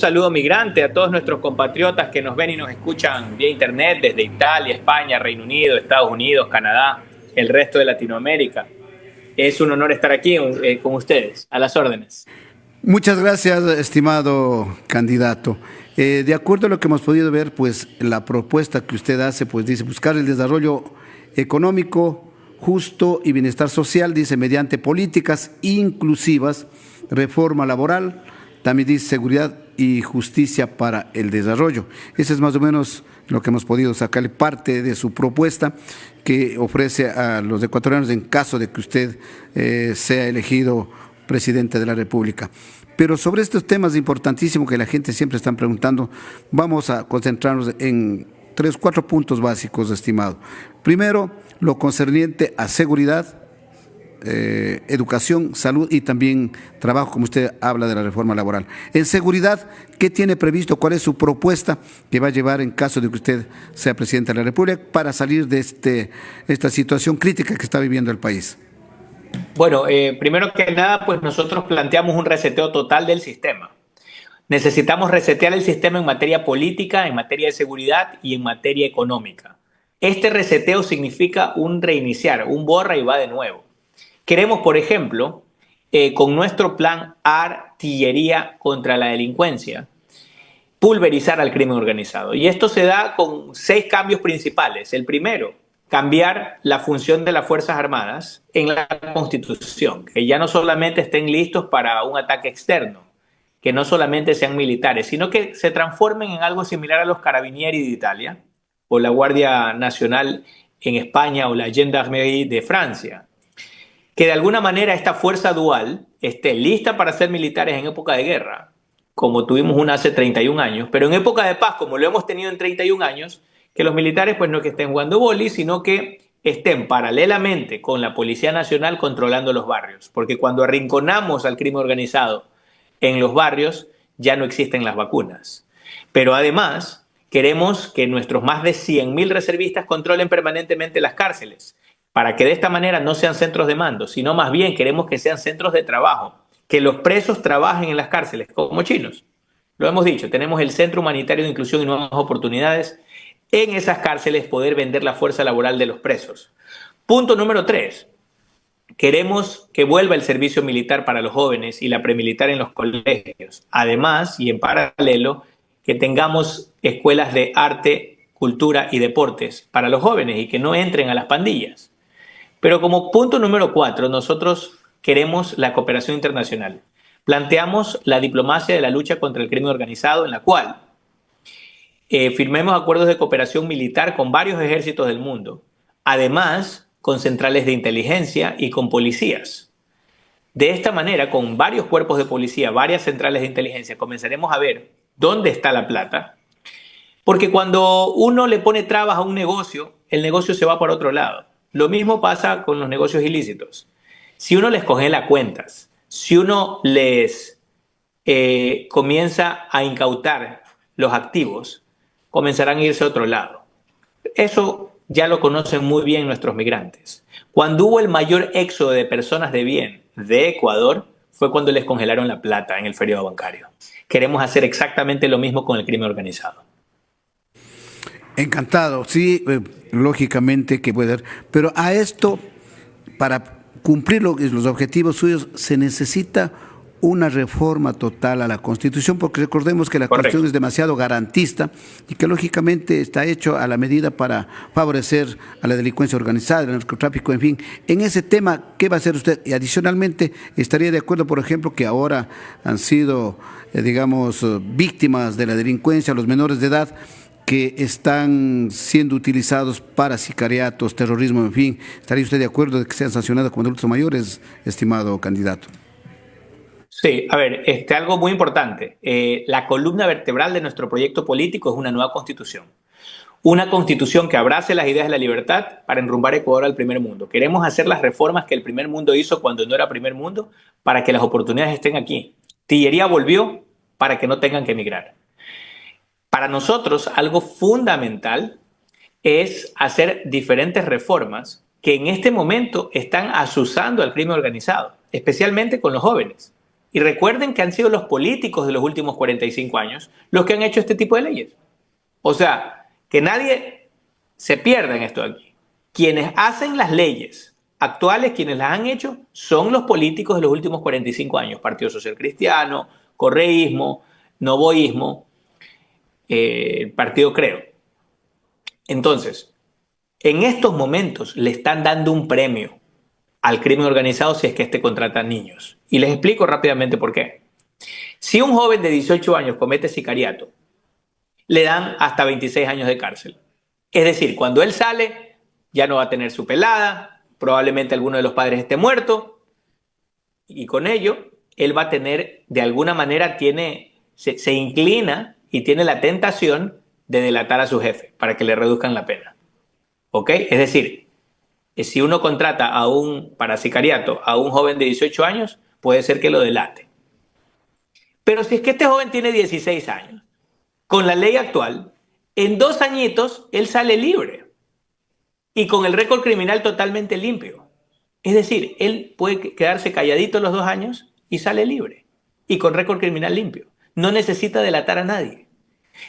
saludo migrante a todos nuestros compatriotas que nos ven y nos escuchan vía internet desde Italia, España, Reino Unido, Estados Unidos, Canadá, el resto de Latinoamérica. Es un honor estar aquí con ustedes, a las órdenes. Muchas gracias, estimado candidato. De acuerdo a lo que hemos podido ver, pues la propuesta que usted hace, pues dice buscar el desarrollo económico justo y bienestar social, dice mediante políticas inclusivas, reforma laboral, también dice seguridad y justicia para el desarrollo. Ese es más o menos lo que hemos podido sacarle parte de su propuesta que ofrece a los ecuatorianos en caso de que usted sea elegido presidente de la República. Pero sobre estos temas importantísimos que la gente siempre está preguntando, vamos a concentrarnos en 3 o 4 puntos básicos, estimado. Primero, lo concerniente a seguridad, educación, salud y también trabajo, como usted habla de la reforma laboral. En seguridad, ¿qué tiene previsto? ¿Cuál es su propuesta que va a llevar en caso de que usted sea presidente de la República para salir de esta situación crítica que está viviendo el país? Bueno, primero que nada, pues nosotros planteamos un reseteo total del sistema. Necesitamos resetear el sistema en materia política, en materia de seguridad y en materia económica. Este reseteo significa un reiniciar, un borra y va de nuevo. Queremos, por ejemplo, con nuestro plan Artillería contra la Delincuencia, pulverizar al crimen organizado. Y esto se da con 6 cambios principales. El primero, cambiar la función de las Fuerzas Armadas en la Constitución, que ya no solamente estén listos para un ataque externo, que no solamente sean militares, sino que se transformen en algo similar a los Carabinieri de Italia, o la Guardia Nacional en España, o la Gendarmerie de Francia. Que de alguna manera esta fuerza dual esté lista para ser militares en época de guerra, como tuvimos una hace 31 años, pero en época de paz, como lo hemos tenido en 31 años, que los militares pues no que estén jugando boli, sino que estén paralelamente con la Policía Nacional controlando los barrios. Porque cuando arrinconamos al crimen organizado en los barrios, ya no existen las vacunas. Pero además, queremos que nuestros más de 100.000 reservistas controlen permanentemente las cárceles, para que de esta manera no sean centros de mando, sino más bien queremos que sean centros de trabajo, que los presos trabajen en las cárceles como chinos. Lo hemos dicho, tenemos el Centro Humanitario de Inclusión y Nuevas Oportunidades, en esas cárceles poder vender la fuerza laboral de los presos. Punto número 3. Queremos que vuelva el servicio militar para los jóvenes y la premilitar en los colegios. Además, y en paralelo, que tengamos escuelas de arte, cultura y deportes para los jóvenes y que no entren a las pandillas. Pero como punto número 4, nosotros queremos la cooperación internacional. Planteamos la diplomacia de la lucha contra el crimen organizado, en la cual firmemos acuerdos de cooperación militar con varios ejércitos del mundo. Además, con centrales de inteligencia y con policías. De esta manera, con varios cuerpos de policía, varias centrales de inteligencia, comenzaremos a ver dónde está la plata. Porque cuando uno le pone trabas a un negocio, el negocio se va por otro lado. Lo mismo pasa con los negocios ilícitos. Si uno les congela cuentas, si uno les comienza a incautar los activos, comenzarán a irse a otro lado. Eso ya lo conocen muy bien nuestros migrantes. Cuando hubo el mayor éxodo de personas de bien de Ecuador, fue cuando les congelaron la plata en el feriado bancario. Queremos hacer exactamente lo mismo con el crimen organizado. Encantado, sí, lógicamente que puede ser. Pero a esto, para cumplir los objetivos suyos, se necesita una reforma total a la Constitución, porque recordemos que la Correcto. Constitución es demasiado garantista y que lógicamente está hecho a la medida para favorecer a la delincuencia organizada, el narcotráfico, en fin. En ese tema, ¿qué va a hacer usted? Y adicionalmente, estaría de acuerdo, por ejemplo, que ahora han sido, víctimas de la delincuencia los menores de edad, que están siendo utilizados para sicariatos, terrorismo, en fin. ¿Estaría usted de acuerdo de que sean sancionados como adultos mayores, estimado candidato? Sí, a ver, algo muy importante. La columna vertebral de nuestro proyecto político es una nueva constitución. Una constitución que abrace las ideas de la libertad para enrumbar Ecuador al primer mundo. Queremos hacer las reformas que el primer mundo hizo cuando no era primer mundo para que las oportunidades estén aquí. Tillería volvió para que no tengan que emigrar. Para nosotros, algo fundamental es hacer diferentes reformas que en este momento están azuzando al crimen organizado, especialmente con los jóvenes. Y recuerden que han sido los políticos de los últimos 45 años los que han hecho este tipo de leyes. O sea, que nadie se pierda en esto de aquí. Quienes hacen las leyes actuales, quienes las han hecho, son los políticos de los últimos 45 años. Partido Social Cristiano, correísmo, novoísmo, Partido Creo. Entonces, en estos momentos le están dando un premio al crimen organizado si es que este contrata niños. Y les explico rápidamente por qué. Si un joven de 18 años comete sicariato, le dan hasta 26 años de cárcel. Es decir, cuando él sale, ya no va a tener su pelada, probablemente alguno de los padres esté muerto, y con ello, él va a tener, de alguna manera, se inclina y tiene la tentación de delatar a su jefe para que le reduzcan la pena. ¿Ok? Es decir, si uno contrata para sicariato a un joven de 18 años, puede ser que lo delate. Pero si es que este joven tiene 16 años, con la ley actual, en 2 añitos él sale libre y con el récord criminal totalmente limpio. Es decir, él puede quedarse calladito los 2 años y sale libre y con récord criminal limpio. No necesita delatar a nadie.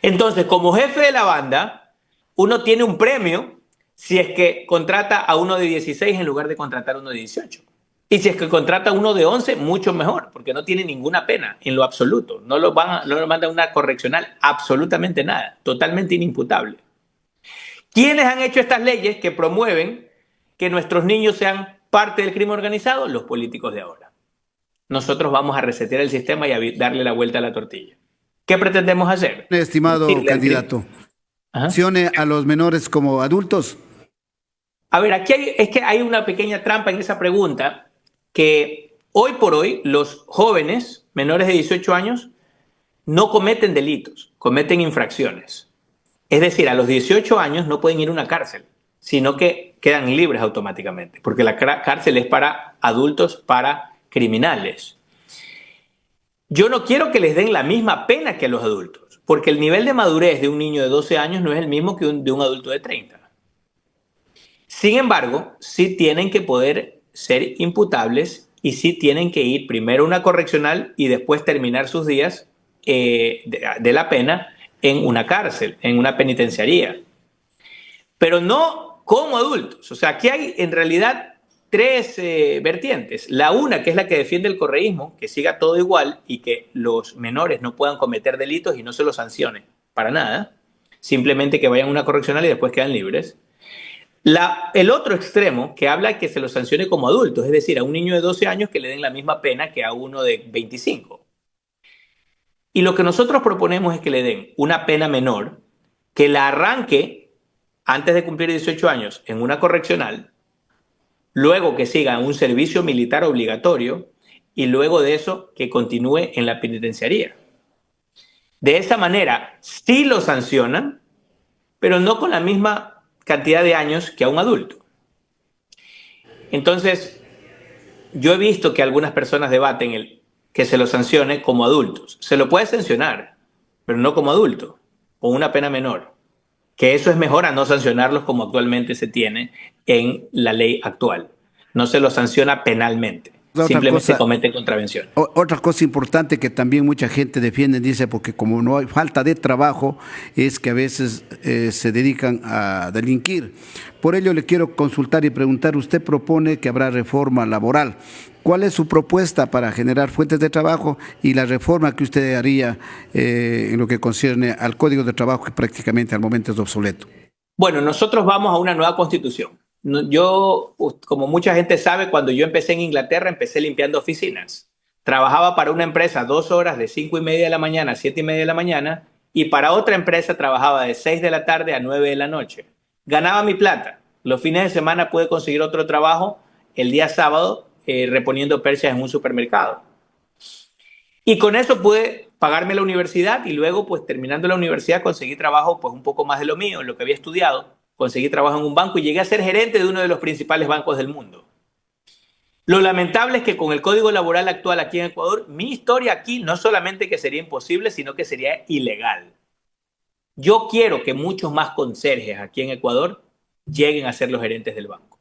Entonces, como jefe de la banda, uno tiene un premio si es que contrata a uno de 16 en lugar de contratar a uno de 18. Y si es que contrata a uno de 11, mucho mejor, porque no tiene ninguna pena en lo absoluto. No lo mandan a una correccional, absolutamente nada, totalmente inimputable. ¿Quiénes han hecho estas leyes que promueven que nuestros niños sean parte del crimen organizado? Los políticos de ahora. Nosotros vamos a resetear el sistema y a darle la vuelta a la tortilla. ¿Qué pretendemos hacer? Estimado Decirle al candidato, Ajá. ¿sancione a los menores como adultos? A ver, es que hay una pequeña trampa en esa pregunta, que hoy por hoy los jóvenes menores de 18 años no cometen delitos, cometen infracciones. Es decir, a los 18 años no pueden ir a una cárcel, sino que quedan libres automáticamente, porque la cárcel es para adultos, para criminales. Yo no quiero que les den la misma pena que a los adultos, porque el nivel de madurez de un niño de 12 años no es el mismo que de un adulto de 30. Sin embargo, sí tienen que poder ser imputables y sí tienen que ir primero a una correccional y después terminar sus días de la pena en una cárcel, en una penitenciaría. Pero no como adultos. O sea, aquí hay en realidad 3 vertientes. La una, que es la que defiende el correísmo, que siga todo igual y que los menores no puedan cometer delitos y no se los sancione para nada. Simplemente que vayan a una correccional y después quedan libres. El otro extremo que habla que se lo sancione como adultos, es decir, a un niño de 12 años que le den la misma pena que a uno de 25. Y lo que nosotros proponemos es que le den una pena menor, que la arranque antes de cumplir 18 años en una correccional, luego que siga un servicio militar obligatorio y luego de eso que continúe en la penitenciaría. De esa manera sí lo sancionan, pero no con la misma cantidad de años que a un adulto. Entonces, yo he visto que algunas personas debaten que se lo sancione como adultos. Se lo puede sancionar, pero no como adulto, con una pena menor. Que eso es mejor a no sancionarlos como actualmente se tiene en la ley actual. No se lo sanciona penalmente, Otra simplemente cosa, comete contravención. Otra cosa importante que también mucha gente defiende, dice, porque como no hay falta de trabajo, es que a veces se dedican a delinquir. Por ello le quiero consultar y preguntar, usted propone que habrá reforma laboral. ¿Cuál es su propuesta para generar fuentes de trabajo y la reforma que usted haría en lo que concierne al Código de Trabajo, que prácticamente al momento es obsoleto? Bueno, nosotros vamos a una nueva constitución. Yo, como mucha gente sabe, cuando yo empecé en Inglaterra, empecé limpiando oficinas. Trabajaba para una empresa 2 horas de 5:30 de la mañana a 7:30 de la mañana y para otra empresa trabajaba de 6 de la tarde a 9 de la noche. Ganaba mi plata. Los fines de semana pude conseguir otro trabajo el día sábado reponiendo perchas en un supermercado. Y con eso pude pagarme la universidad y luego, pues terminando la universidad, conseguí trabajo pues un poco más de lo mío, en lo que había estudiado. Conseguí trabajo en un banco y llegué a ser gerente de uno de los principales bancos del mundo. Lo lamentable es que con el código laboral actual aquí en Ecuador, mi historia aquí no solamente que sería imposible, sino que sería ilegal. Yo quiero que muchos más conserjes aquí en Ecuador lleguen a ser los gerentes del banco.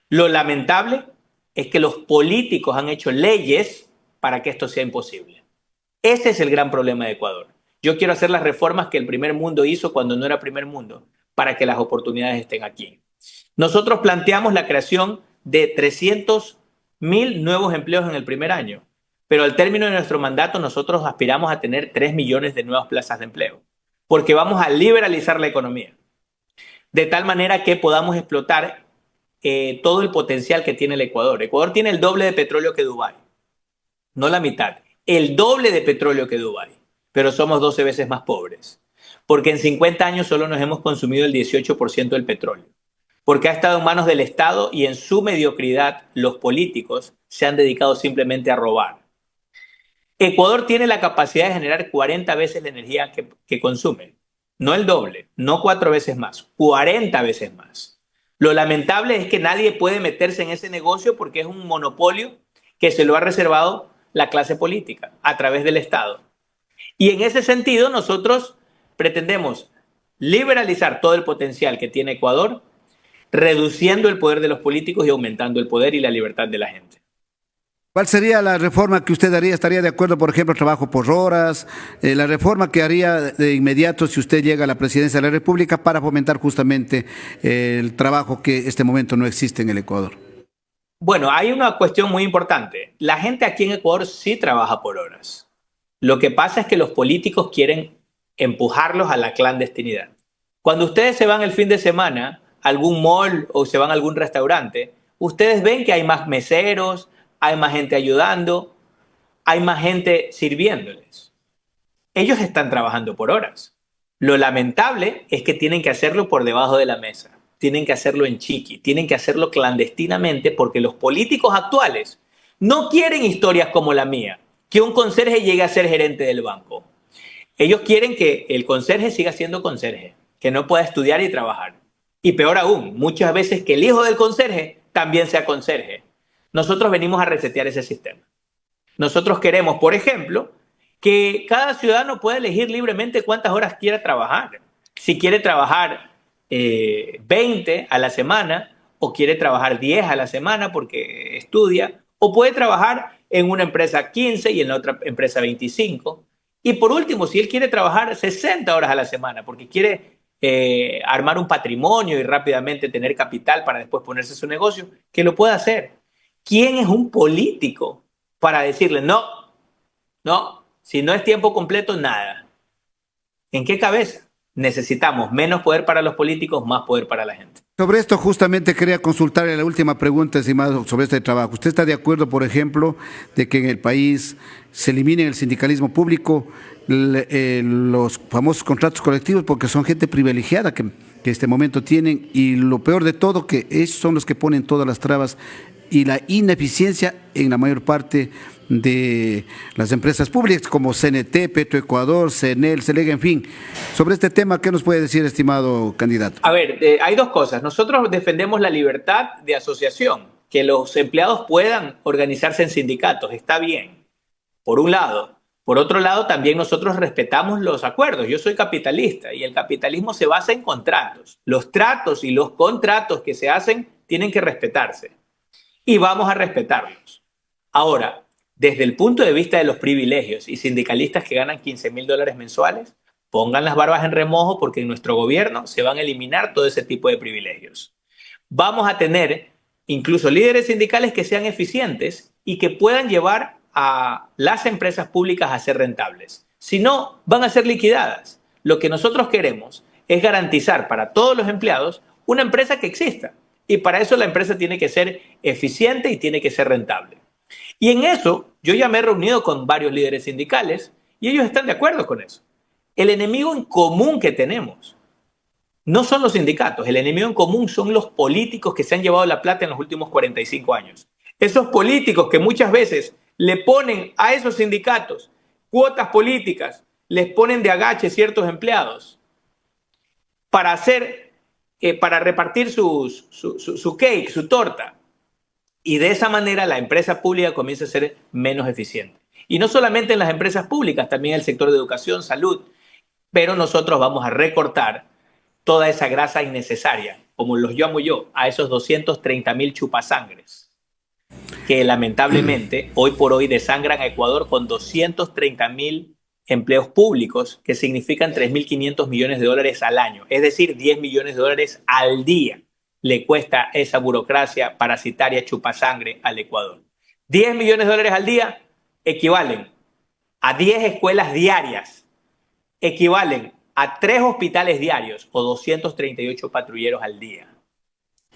Lo lamentable es que los políticos han hecho leyes para que esto sea imposible. Ese es el gran problema de Ecuador. Yo quiero hacer las reformas que el primer mundo hizo cuando no era primer mundo, para que las oportunidades estén aquí. Nosotros planteamos la creación de 300.000 nuevos empleos en el primer año, pero al término de nuestro mandato nosotros aspiramos a tener 3 millones de nuevas plazas de empleo, porque vamos a liberalizar la economía, de tal manera que podamos explotar todo el potencial que tiene el Ecuador. Ecuador tiene el doble de petróleo que Dubái, no la mitad, el doble de petróleo que Dubái, pero somos 12 veces más pobres, porque en 50 años solo nos hemos consumido el 18% del petróleo, porque ha estado en manos del Estado y en su mediocridad los políticos se han dedicado simplemente a robar. Ecuador tiene la capacidad de generar 40 veces la energía que consume, no el doble, no 4 veces más, 40 veces más. Lo lamentable es que nadie puede meterse en ese negocio porque es un monopolio que se lo ha reservado la clase política a través del Estado. Y en ese sentido nosotros pretendemos liberalizar todo el potencial que tiene Ecuador, reduciendo el poder de los políticos y aumentando el poder y la libertad de la gente. ¿Cuál sería la reforma que usted haría? ¿Estaría de acuerdo, por ejemplo, trabajo por horas? La reforma que haría de inmediato si usted llega a la presidencia de la República para fomentar justamente el trabajo que este momento no existe en el Ecuador. Bueno, hay una cuestión muy importante. La gente aquí en Ecuador sí trabaja por horas. Lo que pasa es que los políticos quieren empujarlos a la clandestinidad. Cuando ustedes se van el fin de semana a algún mall o se van a algún restaurante, ustedes ven que hay más meseros, hay más gente ayudando, hay más gente sirviéndoles. Ellos están trabajando por horas. Lo lamentable es que tienen que hacerlo por debajo de la mesa, tienen que hacerlo en chiqui, tienen que hacerlo clandestinamente porque los políticos actuales no quieren historias como la mía, que un conserje llegue a ser gerente del banco. Ellos quieren que el conserje siga siendo conserje, que no pueda estudiar y trabajar. Y peor aún, muchas veces que el hijo del conserje también sea conserje. Nosotros venimos a resetear ese sistema. Nosotros queremos, por ejemplo, que cada ciudadano pueda elegir libremente cuántas horas quiera trabajar. Si quiere trabajar 20 a la semana o quiere trabajar 10 a la semana porque estudia, o puede trabajar en una empresa 15 y en la otra empresa 25. Y por último, si él quiere trabajar 60 horas a la semana porque quiere armar un patrimonio y rápidamente tener capital para después ponerse su negocio, que lo pueda hacer. ¿Quién es un político para decirle no, no, si no es tiempo completo, nada? ¿En qué cabeza? Necesitamos menos poder para los políticos, más poder para la gente. Sobre esto justamente quería consultarle la última pregunta, estimado, sobre este trabajo. ¿Usted está de acuerdo, por ejemplo, de que en el país se elimine el sindicalismo público, los famosos contratos colectivos, porque son gente privilegiada que este momento tienen, y lo peor de todo, que ellos son los que ponen todas las trabas y la ineficiencia en la mayor parte de las empresas públicas como CNT, Petroecuador, CNEL, CELEG, en fin? Sobre este tema, ¿qué nos puede decir, estimado candidato? A ver, hay dos cosas. Nosotros defendemos la libertad de asociación, que los empleados puedan organizarse en sindicatos, está bien, por un lado. Por otro lado, también nosotros respetamos los acuerdos. Yo soy capitalista y el capitalismo se basa en contratos. Los tratos y los contratos que se hacen tienen que respetarse y vamos a respetarlos. Ahora, desde el punto de vista de los privilegios y sindicalistas que ganan $15,000 mensuales, pongan las barbas en remojo porque en nuestro gobierno se van a eliminar todo ese tipo de privilegios. Vamos a tener incluso líderes sindicales que sean eficientes y que puedan llevar a las empresas públicas a ser rentables. Si no, van a ser liquidadas. Lo que nosotros queremos es garantizar para todos los empleados una empresa que exista. Y para eso la empresa tiene que ser eficiente y tiene que ser rentable. Y en eso yo ya me he reunido con varios líderes sindicales y ellos están de acuerdo con eso. El enemigo en común que tenemos no son los sindicatos, el enemigo en común son los políticos que se han llevado la plata en los últimos 45 años. Esos políticos que muchas veces le ponen a esos sindicatos cuotas políticas, les ponen de agache ciertos empleados para hacer, para repartir su cake, su torta. Y de esa manera la empresa pública comienza a ser menos eficiente. Y no solamente en las empresas públicas, también en el sector de educación, salud. Pero nosotros vamos a recortar toda esa grasa innecesaria, como los llamo yo, a esos 230,000 chupasangres. que lamentablemente hoy por hoy desangran a Ecuador con 230.000 empleos públicos, que significan 3.500 millones de dólares al año, es decir, 10 millones de dólares al día le cuesta esa burocracia parasitaria chupasangre al Ecuador. 10 millones de dólares al día equivalen a 10 escuelas diarias, equivalen a 3 hospitales diarios o 238 patrulleros al día.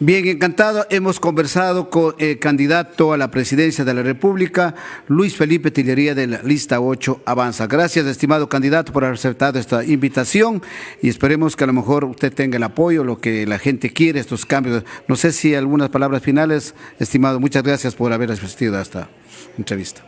Bien, encantado. Hemos conversado con el candidato a la presidencia de la República, Luis Felipe Tillería, de la lista 8 Avanza. Gracias, estimado candidato, por haber aceptado esta invitación y esperemos que a lo mejor usted tenga el apoyo, lo que la gente quiere, estos cambios. No sé si algunas palabras finales, estimado. Muchas gracias por haber asistido a esta entrevista.